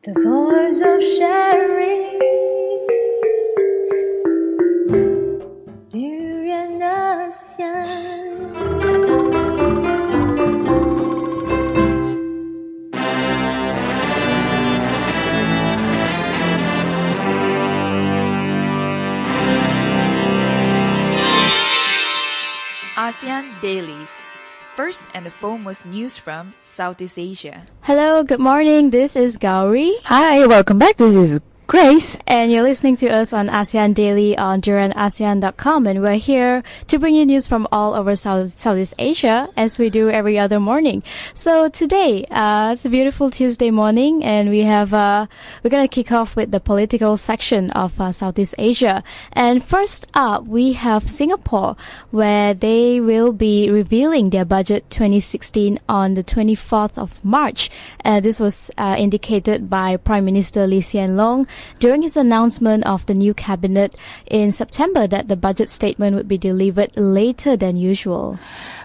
The voice of sharing 旅人ASEAN ASEAN Dailies. First and foremost news from Southeast Asia. Hello, good morning. This is Gowri. Hi, welcome back. This is Grace. And you're listening to us on ASEAN Daily on ASEAN.com, and we're here to bring you news from all over Southeast Asia as we do every other morning. So today, it's a beautiful Tuesday morning, and we're going to kick off with the political section of Southeast Asia. And first up, we have Singapore, where they will be revealing their budget 2016 on the 24th of March. This was indicated by Prime Minister Lee Hsien Loong during his announcement of the new cabinet in September that the budget statement would be delivered later than usual.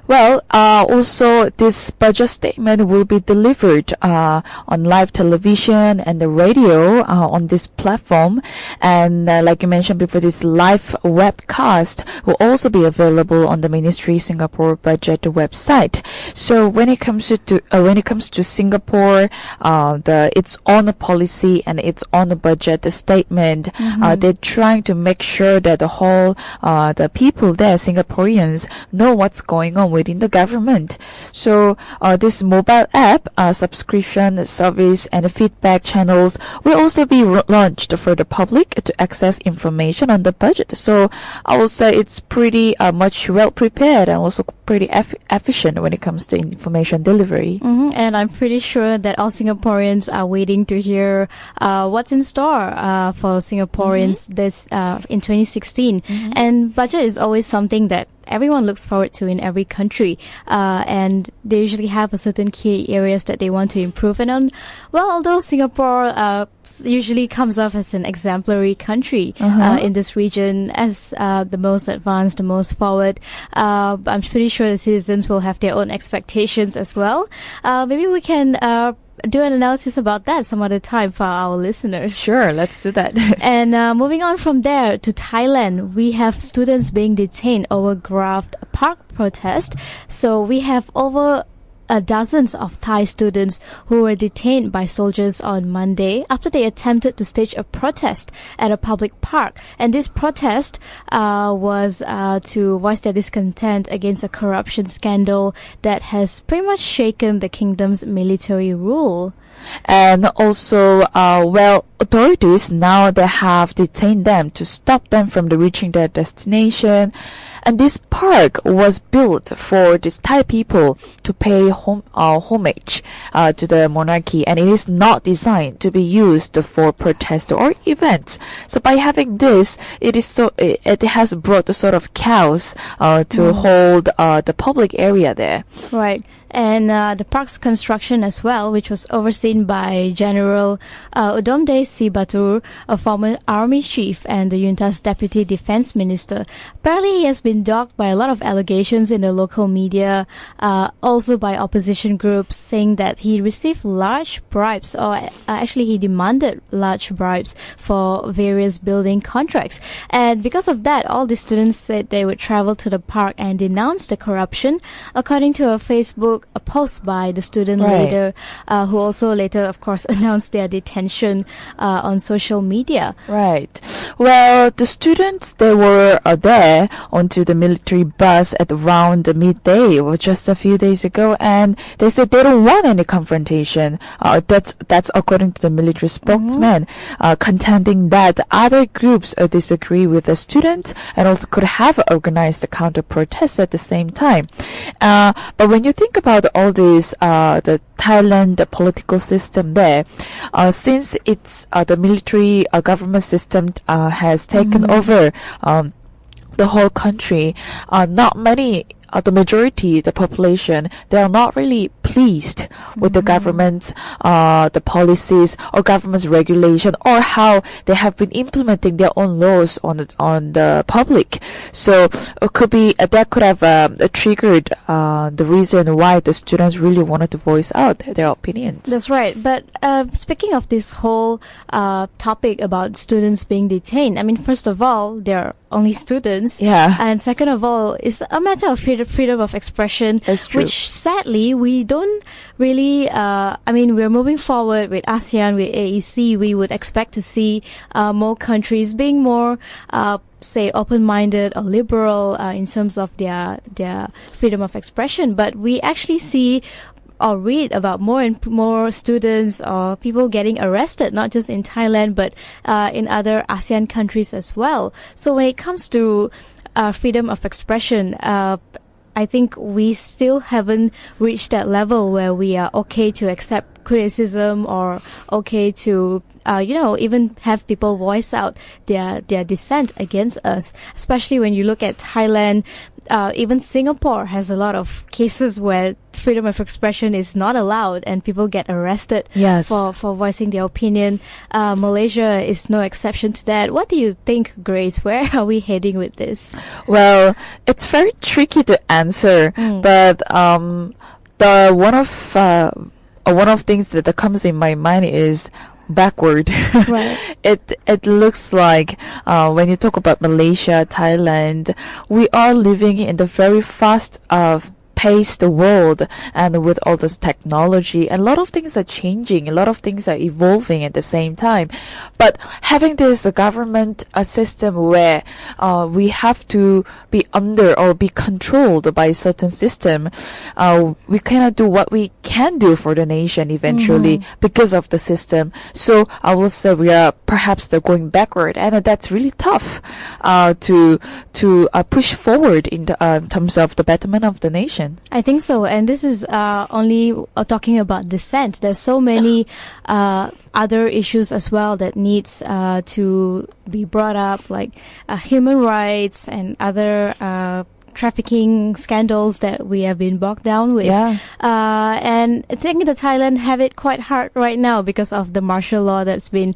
Well, also this budget statement will be delivered on live television and the radio on this platform. And like you mentioned before, this live webcast will also be available on the Ministry Singapore Budget website. So when it comes to Singapore, its own policy and its own budget statement, they're trying to make sure that the people there, Singaporeans, know what's going on within the government. So this mobile app subscription service and feedback channels will also be launched for the public to access information on the budget. So I will say it's pretty much well prepared and also pretty efficient when it comes to information delivery. And I'm pretty sure that all Singaporeans are waiting to hear what's in store for Singaporeans this in 2016. And budget is always something that everyone looks forward to in every country, and they usually have a certain key areas that they want to improve. And although Singapore usually comes off as an exemplary country in this region as the most advanced, the most forward, I'm pretty sure the citizens will have their own expectations as well. Maybe we can do an analysis about that some other time for our listeners. Sure, let's do that. And moving on from there to Thailand, we have students being detained over graft park protest. So we have over dozens of Thai students who were detained by soldiers on Monday after they attempted to stage a protest at a public park. And this protest was to voice their discontent against a corruption scandal that has pretty much shaken the kingdom's military rule. And also, authorities now they have detained them to stop them from reaching their destination. And this park was built for these Thai people to pay homage to the monarchy, and it is not designed to be used for protest or events. So by having this, it has brought a sort of chaos to hold the public area there. Right. And the park's construction as well, which was overseen by General Udomde Sibatur, a former army chief and the junta's deputy defense minister. Apparently, he has been dogged by a lot of allegations in the local media, also by opposition groups, saying that he received large bribes, or actually he demanded large bribes for various building contracts. And because of that, all the students said they would travel to the park and denounce the corruption, according to a post by the student leader, who also later, of course, announced their detention on social media. Right. Well, the students, they were there onto the military bus at around midday, or just a few days ago, and they said they don't want any confrontation. That's according to the military spokesman, contending that other groups disagree with the students and also could have organized the counter-protests at the same time. But when you think about all this, the Thailand political system there, since it's the military government system has taken over the whole country, not many the majority, the population, they are not really pleased with the government's the policies or government's regulation or how they have been implementing their own laws on the public. So it could be that could have triggered the reason why the students really wanted to voice out their opinions. That's right. But speaking of this whole topic about students being detained, I mean, first of all, they're only students. Yeah. And second of all, it's a matter of freedom of expression, That's true. which sadly we don't really, I mean, we're moving forward with ASEAN, with AEC. We would expect to see more countries being more, say, open-minded or liberal in terms of their freedom of expression. But we actually see or read about more and more students or people getting arrested, not just in Thailand, but in other ASEAN countries as well. So when it comes to freedom of expression, I think we still haven't reached that level where we are okay to accept criticism or okay to even have people voice out their dissent against us, especially when you look at Thailand. Even Singapore has a lot of cases where freedom of expression is not allowed and people get arrested for voicing their opinion. Malaysia is no exception to that. What do you think, Grace? Where are we heading with this? Well, it's very tricky to answer, but the one of things that comes in my mind is backward. Right. It looks like when you talk about Malaysia, Thailand, we are living in the very fast paced world, and with all this technology, and a lot of things are changing, a lot of things are evolving at the same time. But having this government system where we have to be under or be controlled by a certain system, we cannot do what we can do for the nation eventually because of the system. So I will say we are perhaps going backward, and that's really tough to push forward in terms of the betterment of the nation. I think so, and this is only talking about dissent. There's so many other issues as well that needs to be brought up, like human rights and other trafficking scandals that we have been bogged down with. And I think the Thailand have it quite hard right now because of the martial law that's been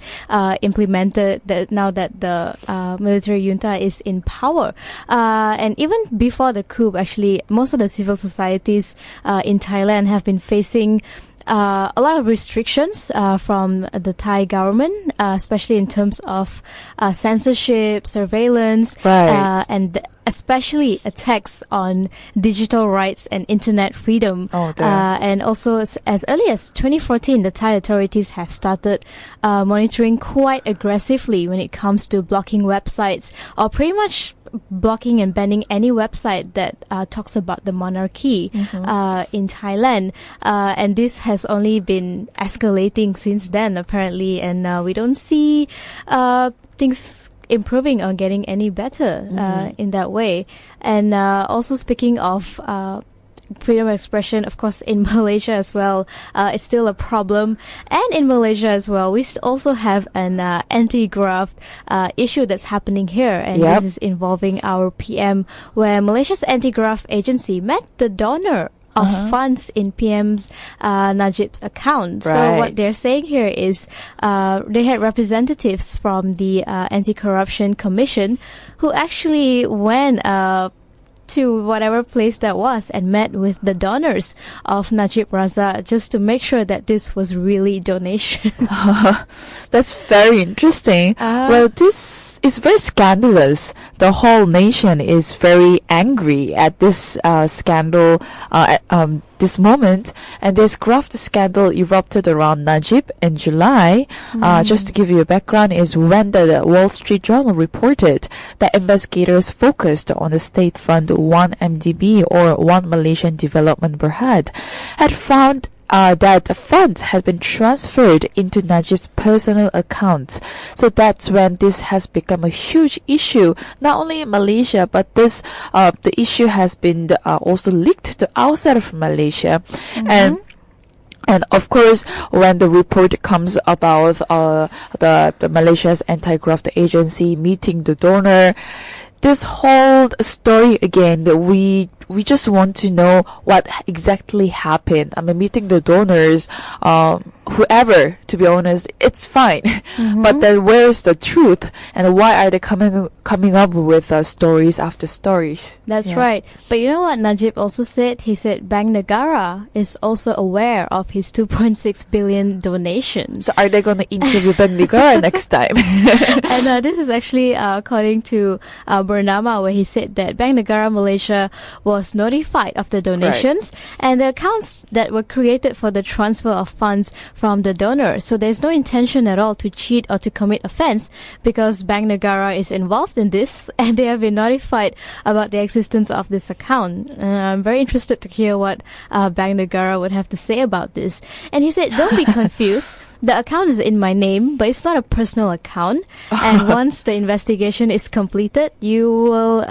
implemented now that the military junta is in power. And even before the coup, actually, most of the civil societies in Thailand have been facing a lot of restrictions from the Thai government, especially in terms of censorship, surveillance, and especially attacks on digital rights and internet freedom. And also as early as 2014, the Thai authorities have started monitoring quite aggressively when it comes to blocking websites, or pretty much blocking and banning any website that talks about the monarchy in Thailand. And this has only been escalating since then, apparently, and we don't see things improving or getting any better in that way. And also speaking of freedom of expression, of course, in Malaysia as well, it's still a problem. And in Malaysia as well, we also have an anti-graft issue that's happening here. And this is involving our PM, where Malaysia's anti-graft agency met the donor of funds in PM's Najib's account. So what they're saying here is they had representatives from the Anti-Corruption Commission who actually went to whatever place that was and met with the donors of Najib Razak just to make sure that this was really donation. That's very interesting. Well, this is very scandalous. The whole nation is very angry at this scandal this moment, and this graft scandal erupted around Najib in July. Just to give you a background, is when the Wall Street Journal reported that investigators focused on the state fund 1 MDB or 1 Malaysian Development Berhad had found that the funds had been transferred into Najib's personal accounts. So that's when this has become a huge issue, not only in Malaysia, but this the issue has been also leaked to outside of Malaysia. And of course, when the report comes about the Malaysia's anti-graft agency meeting the donor, this whole story again that we we just want to know what exactly happened. I mean, meeting the donors, whoever, to be honest, it's fine. But then where's the truth, and why are they coming up with stories after stories? That's right. But you know what Najib also said? He said Bank Negara is also aware of his 2.6 billion donation. So are they going to interview Bank Negara next time? And this is actually according to Bernama, where he said that Bank Negara Malaysia was notified of the donations and the accounts that were created for the transfer of funds from the donor. So there's no intention at all to cheat or to commit offense, because Bank Negara is involved in this and they have been notified about the existence of this account. I'm very interested to hear what Bank Negara would have to say about this. And he said, don't be confused. The account is in my name, but it's not a personal account. And once the investigation is completed, you will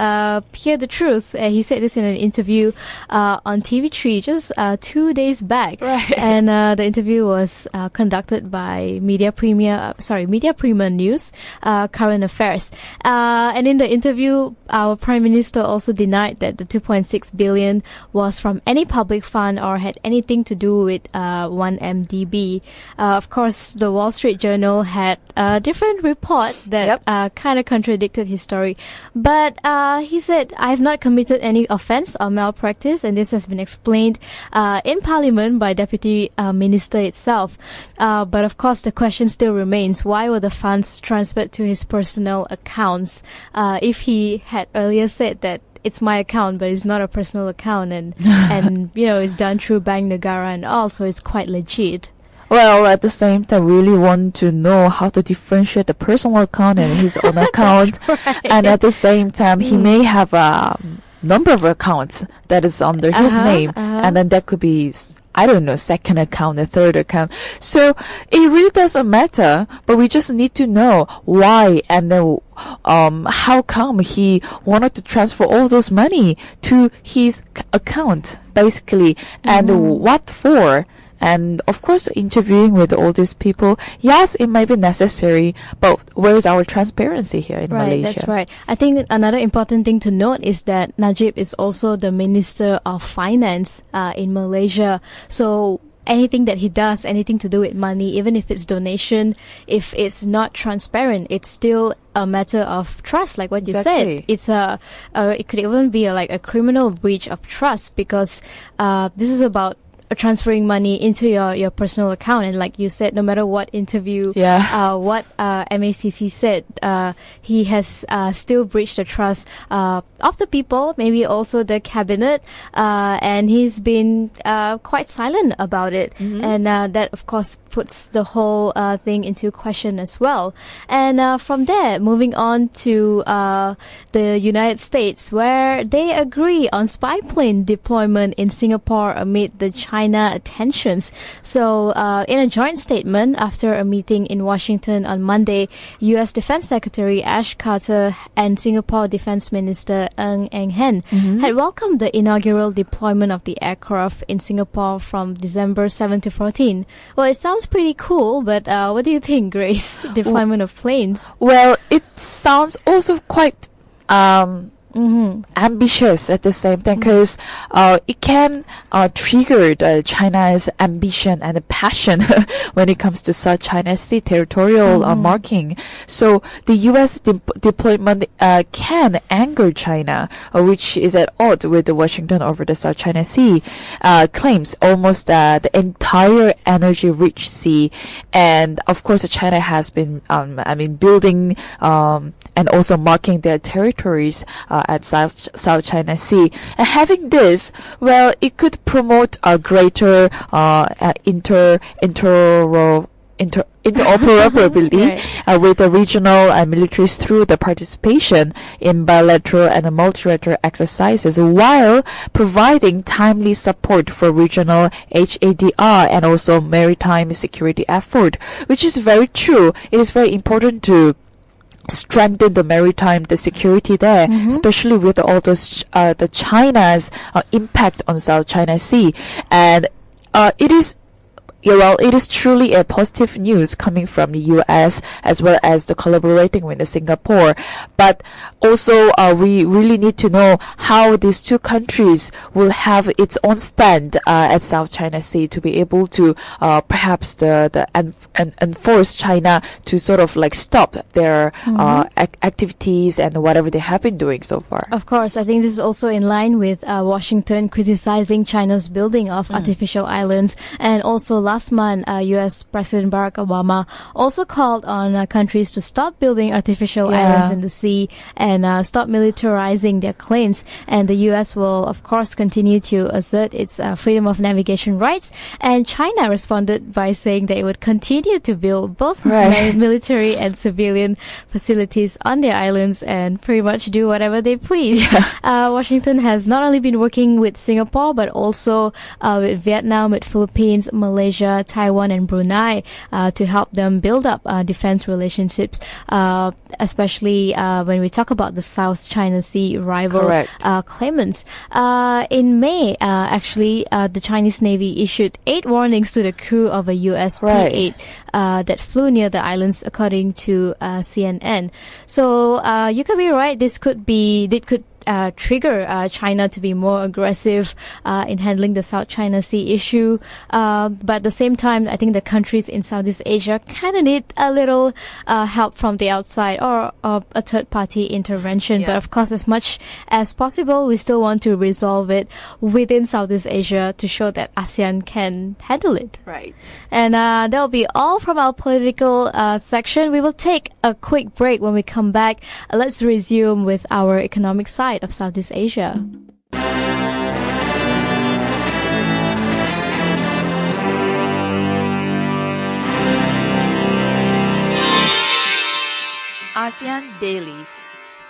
hear the truth. He said this in an interview on TV3 just 2 days back. Right. And the interview was conducted by Media Premier News, Current Affairs. And in the interview, our Prime Minister also denied that the 2.6 billion was from any public fund or had anything to do with 1MDB. Of course, the Wall Street Journal had a different report that kind of contradicted his story. But he said, I have not committed any offense or malpractice, and this has been explained in Parliament by Deputy Minister itself. But of course, the question still remains, why were the funds transferred to his personal accounts if he had earlier said that it's my account, but it's not a personal account, and it's done through Bank Negara and all, so it's quite legit. Well, at the same time, we really want to know how to differentiate the personal account and his own account. Right. And at the same time, he may have a number of accounts that is under his name. And then that could be, I don't know, second account, a third account. So it really doesn't matter, but we just need to know why and then how come he wanted to transfer all those money to his account, basically, and what for. And of course, interviewing with all these people, yes, it might be necessary, but where's our transparency here in Malaysia? That's right. I think another important thing to note is that Najib is also the Minister of Finance in Malaysia. So anything that he does, anything to do with money, even if it's donation, if it's not transparent, it's still a matter of trust, like what you said. It's it could even be like a criminal breach of trust, because this is about transferring money into your personal account. And like you said, no matter what interview, what MACC said, he has still breached the trust of the people, maybe also the cabinet, and he's been quite silent about it. And that of course puts the whole thing into question as well. And from there, moving on to the United States, where they agree on spy plane deployment in Singapore amid the China tensions. So in a joint statement after a meeting in Washington on Monday, U.S. Defense Secretary Ash Carter and Singapore Defense Minister Ng Eng Hen had welcomed the inaugural deployment of the aircraft in Singapore from December 7 to 14. Well, it sounds pretty cool, but what do you think, Grace? Deployment of planes? Well, it sounds also quite ambitious at the same time, because it can trigger China's ambition and passion when it comes to South China Sea territorial marking. So the U.S. deployment can anger China, which is at odds with Washington over the South China Sea claims almost the entire energy-rich sea. And of course, China has been building and also marking their territories at South China Sea. And having this, well, it could promote a greater interoperability with the regional militaries through the participation in bilateral and multilateral exercises, while providing timely support for regional HADR and also maritime security effort, which is very true. It is very important to strengthen the security there, especially with all those the China's impact on South China Sea. And it is Yeah, well, it is truly a positive news coming from the U.S. as well as the collaborating with the Singapore. But also, we really need to know how these two countries will have its own stand at South China Sea to be able to perhaps enforce China to sort of like stop their activities and whatever they have been doing so far. Of course, I think this is also in line with Washington criticizing China's building of artificial islands, and also last month, U.S. President Barack Obama also called on countries to stop building artificial islands in the sea and stop militarizing their claims. And the U.S. will, of course, continue to assert its freedom of navigation rights. And China responded by saying that it would continue to build both military and civilian facilities on their islands and pretty much do whatever they please. Washington has not only been working with Singapore, but also with Vietnam, with Philippines, Malaysia, Taiwan, and Brunei to help them build up defense relationships, especially when we talk about the South China Sea rival claimants. In May, actually, the Chinese Navy issued 8 warnings to the crew of a US P-8 that flew near the islands, according to CNN. So you could be right. This could trigger China to be more aggressive in handling the South China Sea issue. But at the same time, I think the countries in Southeast Asia kind of need a little help from the outside or a third-party intervention. But of course, as much as possible, we still want to resolve it within Southeast Asia to show that ASEAN can handle it. Right. And that'll be all from our political section. We will take a quick break. When we come back, let's resume with our economic side of Southeast Asia. ASEAN Dailies.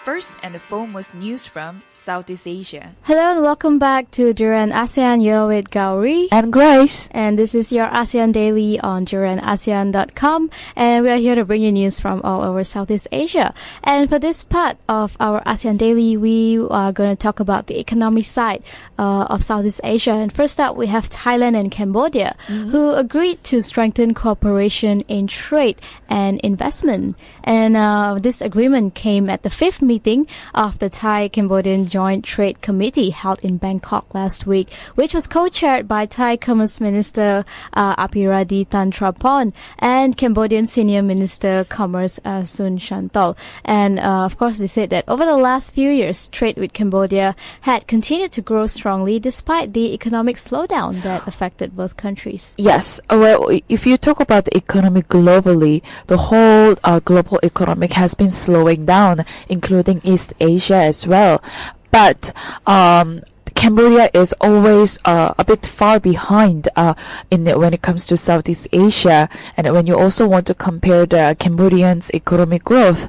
First and the foremost news from Southeast Asia. Hello and welcome back to Duran ASEAN. You're with Gowri and Grace. And this is your ASEAN Daily on DuranASEAN.com. And we are here to bring you news from all over Southeast Asia. And for this part of our ASEAN Daily, we are going to talk about the economic side of Southeast Asia. And first up, we have Thailand and Cambodia, who agreed to strengthen cooperation in trade and investment. And this agreement came at the 5th meeting of the Thai-Cambodian Joint Trade Committee held in Bangkok last week, which was co-chaired by Thai Commerce Minister Apiradi Tantrapon and Cambodian Senior Minister Commerce Sun Chantol. And of course, they said that over the last few years, trade with Cambodia had continued to grow strongly despite the economic slowdown that affected both countries. Yes. Well, if you talk about the economy globally, the whole global economic has been slowing down, including East Asia as well. But Cambodia is always a bit far behind when it comes to Southeast Asia. And when you also want to compare the Cambodian's economic growth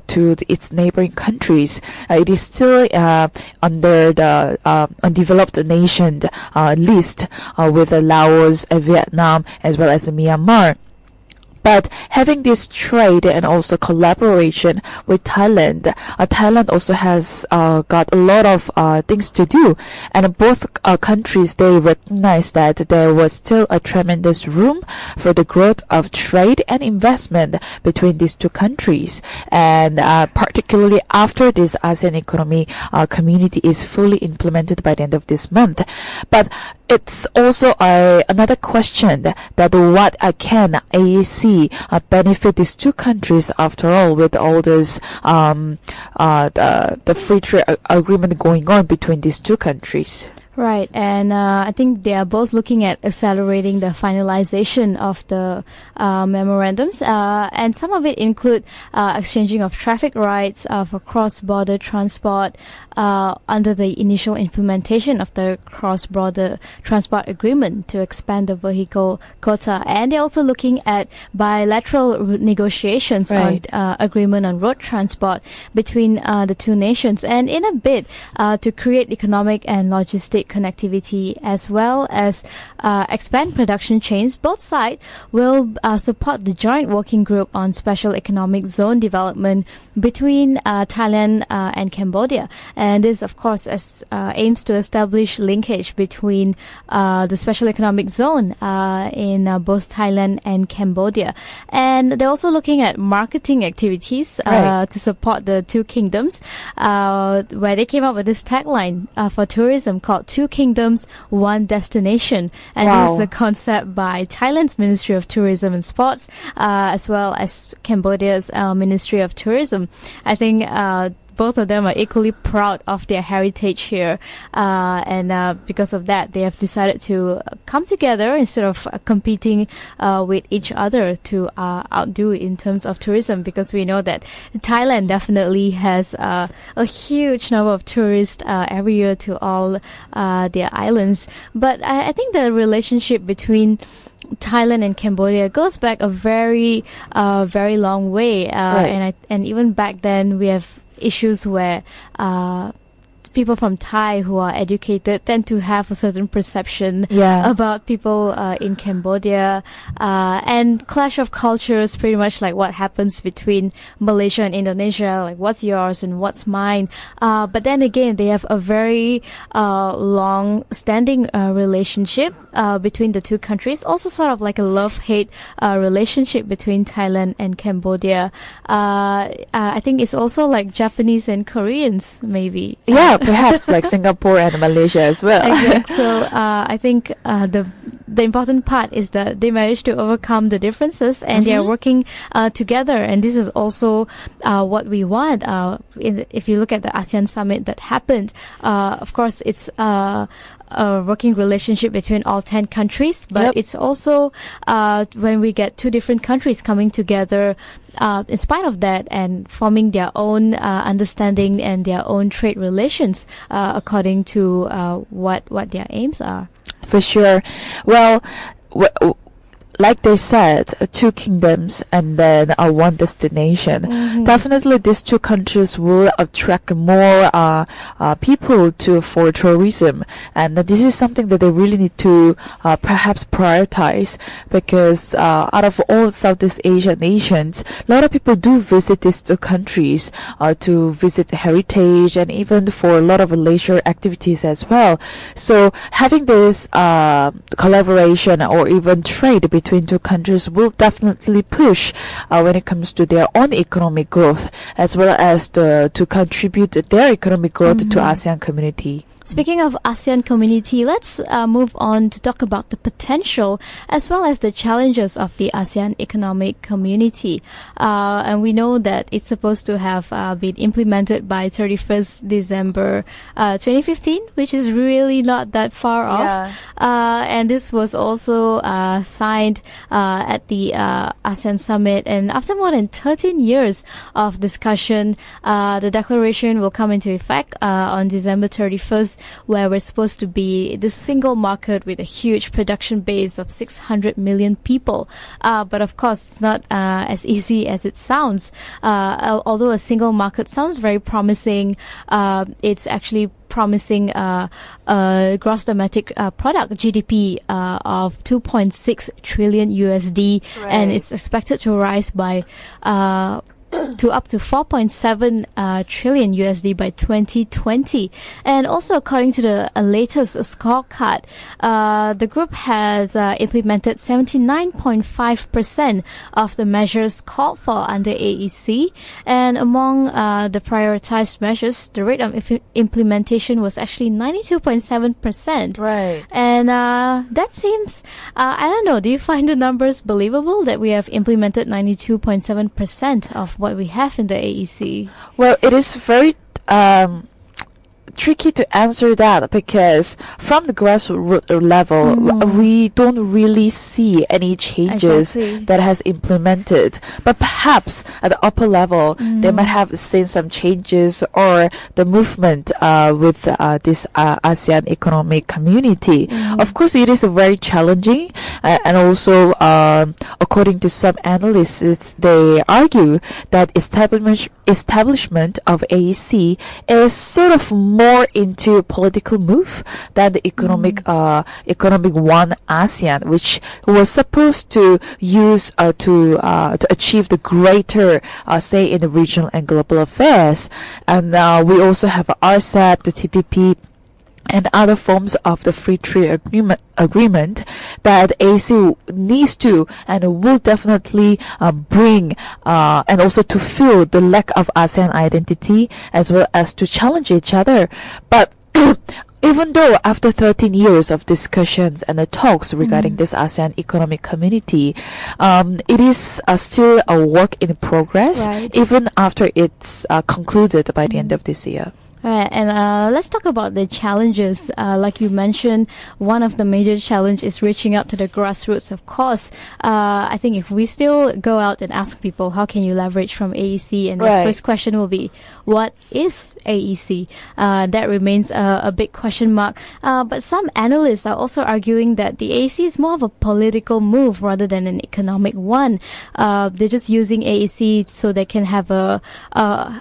to its neighboring countries, it is still under the undeveloped nation list with Laos, Vietnam, as well as Myanmar. But having this trade and also collaboration with Thailand, Thailand also has got a lot of things to do. And both countries, they recognize that there was still a tremendous room for the growth of trade and investment between these two countries. And particularly after this ASEAN Economic Community is fully implemented by the end of this month. But it's also another question that what can AEC benefit these two countries after all, with all this the free trade agreement going on between these two countries. Right, and I think they are both looking at accelerating the finalization of the memorandums, and some of it include exchanging of traffic rights for cross-border transport under the initial implementation of the cross-border transport agreement to expand the vehicle quota. And they're also looking at bilateral negotiations on agreement on road transport between the two nations, and in a bid to create economic and logistic trade connectivity as well as expand production chains. Both sides will support the joint working group on special economic zone development between Thailand and Cambodia. And this, of course, aims to establish linkage between the special economic zone in both Thailand and Cambodia. And they're also looking at marketing activities to support the two kingdoms, where they came up with this tagline for tourism called Two Kingdoms, One Destination. And this is a concept by Thailand's Ministry of Tourism and Sports, as well as Cambodia's Ministry of Tourism. I think both of them are equally proud of their heritage here, and because of that, they have decided to come together instead of competing with each other to outdo in terms of tourism, because we know that Thailand definitely has a huge number of tourists every year to all their islands. But I think the relationship between Thailand and Cambodia goes back a very long way, and even back then we have issues where people from Thai who are educated tend to have a certain perception about people in Cambodia, and clash of cultures, pretty much like what happens between Malaysia and Indonesia, like what's yours and what's mine. But then again, they have a very long-standing relationship between the two countries, also sort of like a love-hate relationship between Thailand and Cambodia. I think it's also like Japanese and Koreans, maybe. Yeah, perhaps like Singapore and Malaysia as well. Exactly. So I think the important part is that they managed to overcome the differences, and they are working together. And this is also what we want. If you look at the ASEAN summit that happened, of course, it's a working relationship between all 10 countries, but it's also when we get two different countries coming together in spite of that and forming their own understanding and their own trade relations according to what their aims are. For sure. Well, like they said, two kingdoms and then one destination. Definitely, these two countries will attract more people for tourism, and this is something that they really need to perhaps prioritize, because out of all Southeast Asian nations, a lot of people do visit these two countries to visit the heritage and even for a lot of leisure activities as well. So having this collaboration or even trade between two countries will definitely push when it comes to their own economic growth, as well as to contribute their economic growth to ASEAN community. Speaking of ASEAN community, let's move on to talk about the potential as well as the challenges of the ASEAN Economic Community. And we know that it's supposed to have been implemented by 31st December 2015, which is really not that far off. And this was also signed at the ASEAN Summit. And after more than 13 years of discussion, the declaration will come into effect on December 31st, where we're supposed to be the single market with a huge production base of 600 million people. But of course, it's not as easy as it sounds. Although a single market sounds very promising, it's actually promising gross domestic product (GDP) of 2.6 trillion USD, and it's expected to rise by to up to 4.7 trillion USD by 2020. And also, according to the latest scorecard, the group has implemented 79.5% of the measures called for under AEC. And among the prioritized measures, the rate of implementation was actually 92.7%. Right. And that seems, I don't know, do you find the numbers believable that we have implemented 92.7% of what we have in the AEC? Well, it is very tricky to answer that, because from the grassroots level, we don't really see any changes that has implemented. But perhaps at the upper level, they might have seen some changes or the movement with this ASEAN Economic Community. Of course, it is very challenging, and also, according to some analysts, they argue that establishment of AEC is sort of more more into political move than the economic one ASEAN, which was supposed to use to achieve the greater say in the regional and global affairs. And we also have RCEP, the TPP, and other forms of the free trade agreement that ASEAN needs to and will definitely bring and also to fill the lack of ASEAN identity as well as to challenge each other. But even though after 13 years of discussions and the talks regarding this ASEAN Economic Community, it is still a work in progress, even after it's concluded by the end of this year. Right, and let's talk about the challenges. Like you mentioned, one of the major challenges is reaching out to the grassroots, of course. I think if we still go out and ask people, how can you leverage from AEC? And the first question will be, what is AEC? That remains a big question mark. But some analysts are also arguing that the AEC is more of a political move rather than an economic one. They're just using AEC so they can have a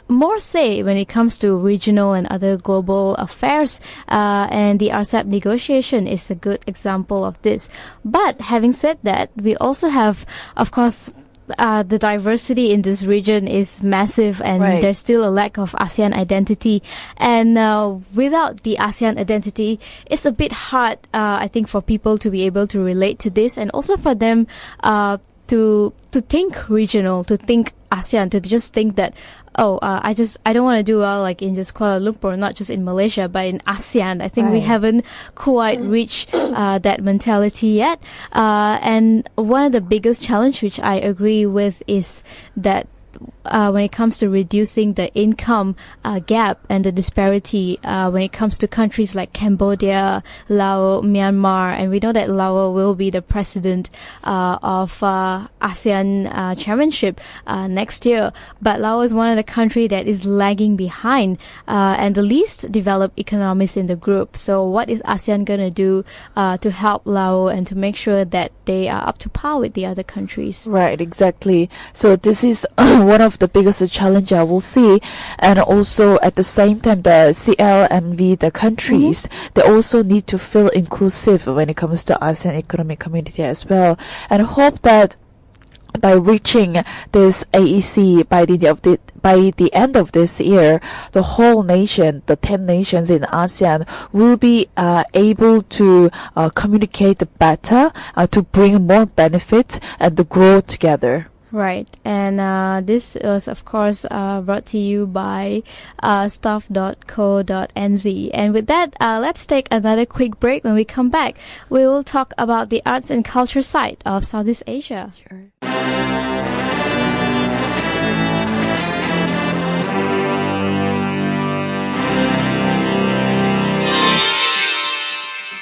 more say when it comes to regional and other global affairs, and the RCEP negotiation is a good example of this. But having said that, we also have, of course, the diversity in this region is massive, and there's still a lack of ASEAN identity. And without the ASEAN identity, it's a bit hard, I think, for people to be able to relate to this, and also for them to think regional, to think ASEAN, to just think that, I don't want to do like in just Kuala Lumpur, not just in Malaysia, but in ASEAN. I think we haven't quite reached that mentality yet. And one of the biggest challenge, which I agree with, is that when it comes to reducing the income gap and the disparity when it comes to countries like Cambodia, Laos, Myanmar, and we know that Laos will be the president of ASEAN chairmanship next year. But Laos is one of the countries that is lagging behind and the least developed economies in the group. So what is ASEAN going to do to help Laos and to make sure that they are up to par with the other countries? Right, exactly. So this is one of the biggest challenge I will see. And also at the same time, the CLMV, the countries, they also need to feel inclusive when it comes to ASEAN Economic Community as well. And hope that by reaching this AEC by the end of this year, the whole nation, the 10 nations in ASEAN, will be able to communicate better, to bring more benefits and to grow together. Right, and this was, of course, brought to you by stuff.co.nz. And with that, let's take another quick break. When we come back, we will talk about the arts and culture side of Southeast Asia. Sure.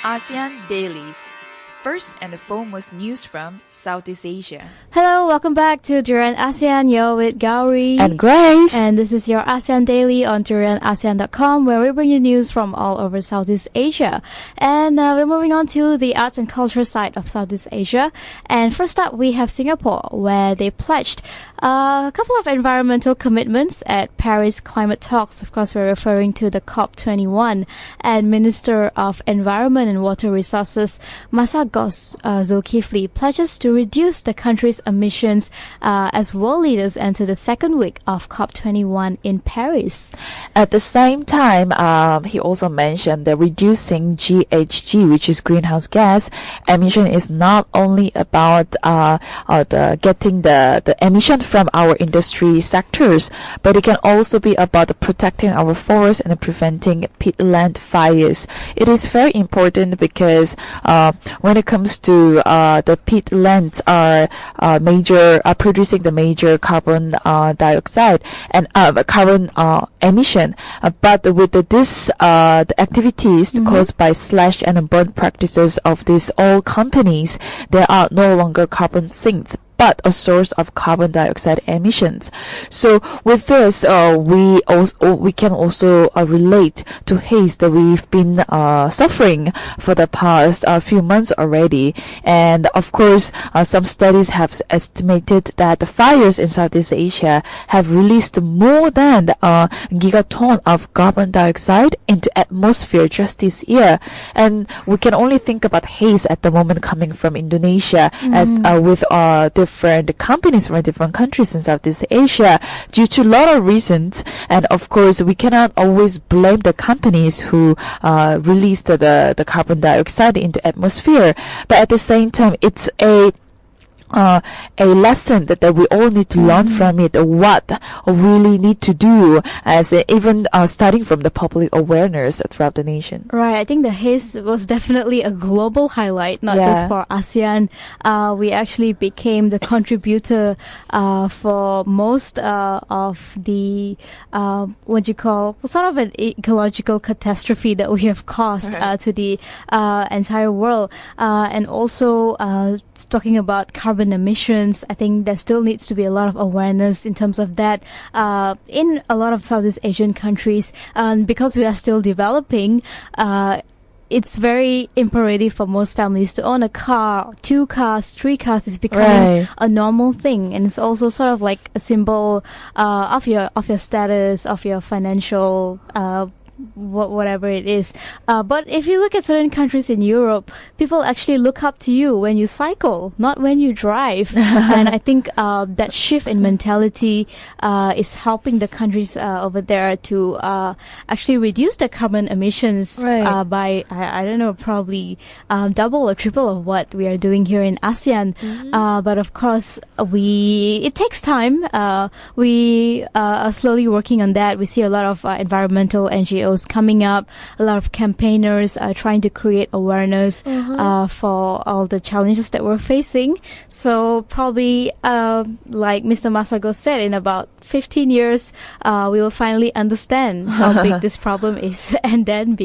ASEAN Dailies. First and the foremost news from Southeast Asia. Hello, welcome back to Durian ASEAN. You're with Gowri and Grace. And this is your ASEAN Daily on DurianASEAN.com, where we bring you news from all over Southeast Asia. And we're moving on to the arts and culture side of Southeast Asia. And first up, we have Singapore, where they pledged a couple of environmental commitments at Paris climate talks. Of course, we're referring to the COP21. And Minister of Environment and Water Resources, Masagos Zulkifli, pledges to reduce the country's emissions as world leaders enter the second week of COP21 in Paris. At the same time, he also mentioned that reducing GHG, which is greenhouse gas emission, is not only about getting the emission from our industry sectors, but it can also be about protecting our forests and preventing peatland fires. It is very important because when it comes to the peatlands are producing the major carbon dioxide and carbon emission, but with the activities caused by slash and burn practices of these oil companies, they are no longer carbon sinks. but a source of carbon dioxide emissions. So with this, we can also relate to haze that we've been suffering for the past few months already. And of course, some studies have estimated that the fires in Southeast Asia have released more than a gigaton of carbon dioxide into atmosphere just this year. And we can only think about haze at the moment coming from Indonesia, as with different companies from different countries in Southeast Asia, due to a lot of reasons. And of course, we cannot always blame the companies who released the carbon dioxide into atmosphere. But at the same time, it's a lesson that we all need to learn from it, what we really need to do, as even starting from the public awareness throughout the nation. Right, I think the haze was definitely a global highlight, not just for ASEAN. We actually became the contributor for most of the what you call sort of an ecological catastrophe that we have caused to the entire world, and also talking about carbon emissions. I think there still needs to be a lot of awareness in terms of that in a lot of Southeast Asian countries, because we are still developing. It's very imperative for most families to own a car, 2 cars, 3 cars is becoming a normal thing, and it's also sort of like a symbol of your status, of your financial whatever it is. But if you look at certain countries in Europe, people actually look up to you when you cycle, not when you drive. And I think that shift in mentality is helping the countries over there to actually reduce the carbon emissions by, I don't know, probably double or triple of what we are doing here in ASEAN. But of course, it takes time. We are slowly working on that. We see a lot of environmental NGOs coming up, a lot of campaigners trying to create awareness for all the challenges that we're facing. So probably, like Mr. Masago said, in about 15 years, we will finally understand how big this problem is, and then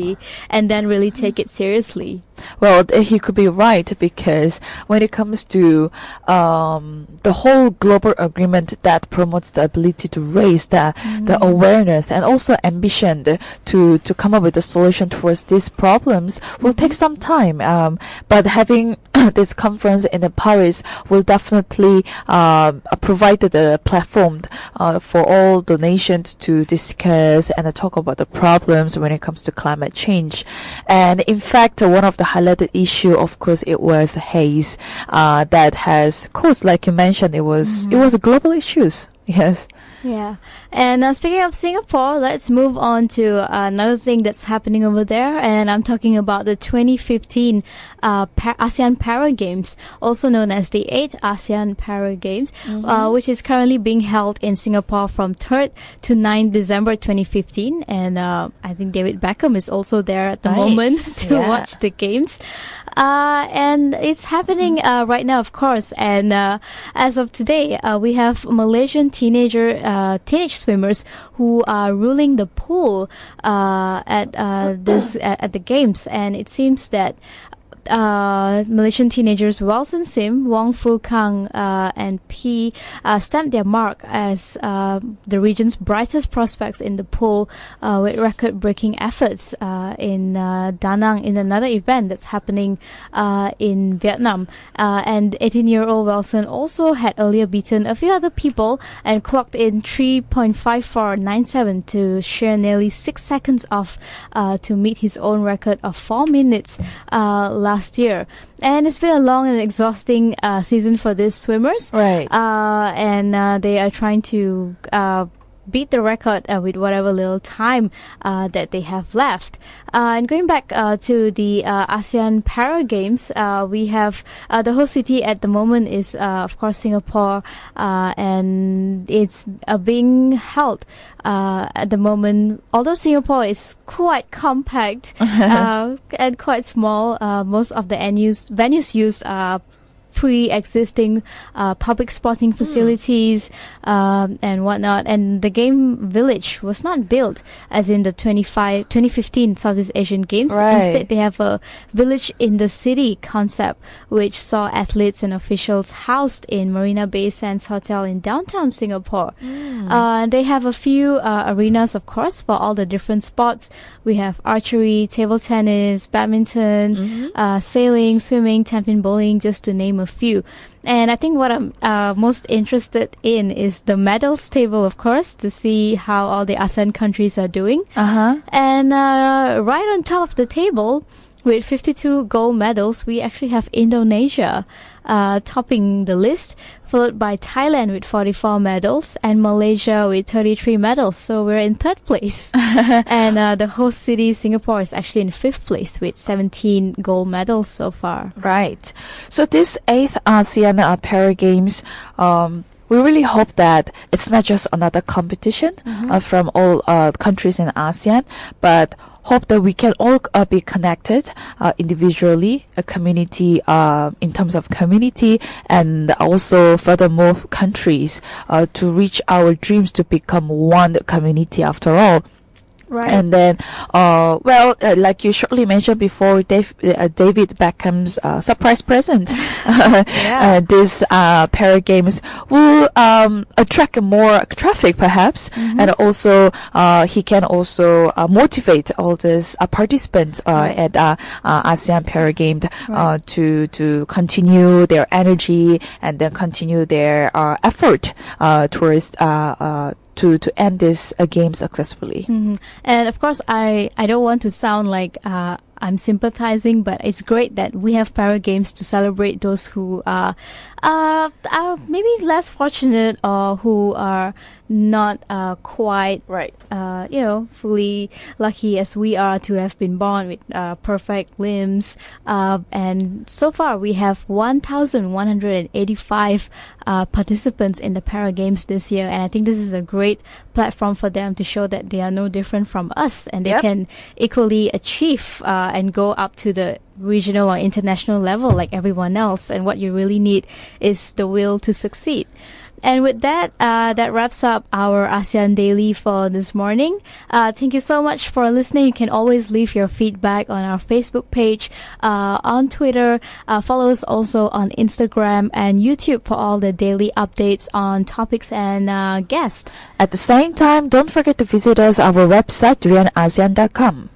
really take it seriously. Well, he could be right, because when it comes to the whole global agreement that promotes the ability to raise the awareness and also ambition to come up with a solution towards these problems will take some time. But having this conference in Paris will definitely provide the platform for all the nations to discuss and talk about the problems when it comes to climate change. And in fact, one of the highlighted issue, of course, it was haze that has caused, like you mentioned, it was a global issues. Yes. Yeah. And speaking of Singapore, let's move on to another thing that's happening over there. And I'm talking about the 2015 ASEAN Para Games, also known as the 8th ASEAN Para Games, which is currently being held in Singapore from 3rd to 9th December 2015. And I think David Beckham is also there at the moment to watch the games. And it's happening right now, of course. And as of today, we have Malaysian teenage swimmers who are ruling the pool at the games, and it seems that Malaysian teenagers Wilson Sim, Wong Fu Kang, and P stamped their mark as the region's brightest prospects in the pool with record-breaking efforts in Da Nang in another event that's happening in Vietnam. And 18-year-old Wilson also had earlier beaten a few other people and clocked in 3.5497 to share nearly 6 seconds off to meet his own record of 4 minutes last year. And it's been a long and exhausting season for these swimmers. And they are trying to beat the record with whatever little time that they have left. And going back to the ASEAN Para Games, we have the host city at the moment is, of course, Singapore, and it's being held at the moment. Although Singapore is quite compact and quite small, most of the venues used are pre-existing public sporting facilities and whatnot. And the game village was not built as in the 2015 Southeast Asian Games. Right. Instead, they have a village in the city concept, which saw athletes and officials housed in Marina Bay Sands Hotel in downtown Singapore. They have a few arenas, of course, for all the different sports. We have archery, table tennis, badminton, sailing, swimming, tenpin bowling, just to name a few. And I think what I'm most interested in is the medals table, of course, to see how all the ASEAN countries are doing. And right on top of the table, with 52 gold medals, we actually have Indonesia topping the list, followed by Thailand with 44 medals and Malaysia with 33 medals. So we're in third place. And the host city, Singapore, is actually in fifth place with 17 gold medals so far. Right. So this 8th ASEAN Para Games, we really hope that it's not just another competition from all countries in ASEAN, but hope that we can all be connected individually, a community in terms of community, and also furthermore countries to reach our dreams to become one community after all. Right. And then, like you shortly mentioned before, David Beckham's surprise present, this Para Games will attract more traffic, perhaps, and also he can also motivate all these participants at ASEAN Para Games to continue their energy and then continue their effort towards to end this game successfully. And of course, I don't want to sound like I'm sympathizing, but it's great that we have Para Games to celebrate those who are maybe less fortunate or who are not quite fully lucky as we are to have been born with perfect limbs. And so far we have 1,185 participants in the Para Games this year, and I think this is a great platform for them to show that they are no different from us, and they can equally achieve and go up to the regional or international level like everyone else. And what you really need is the will to succeed. And with that, that wraps up our ASEAN Daily for this morning. Thank you so much for listening. You can always leave your feedback on our Facebook page, on Twitter. Follow us also on Instagram and YouTube for all the daily updates on topics and guests. At the same time, don't forget to visit us our website, durianasean.com.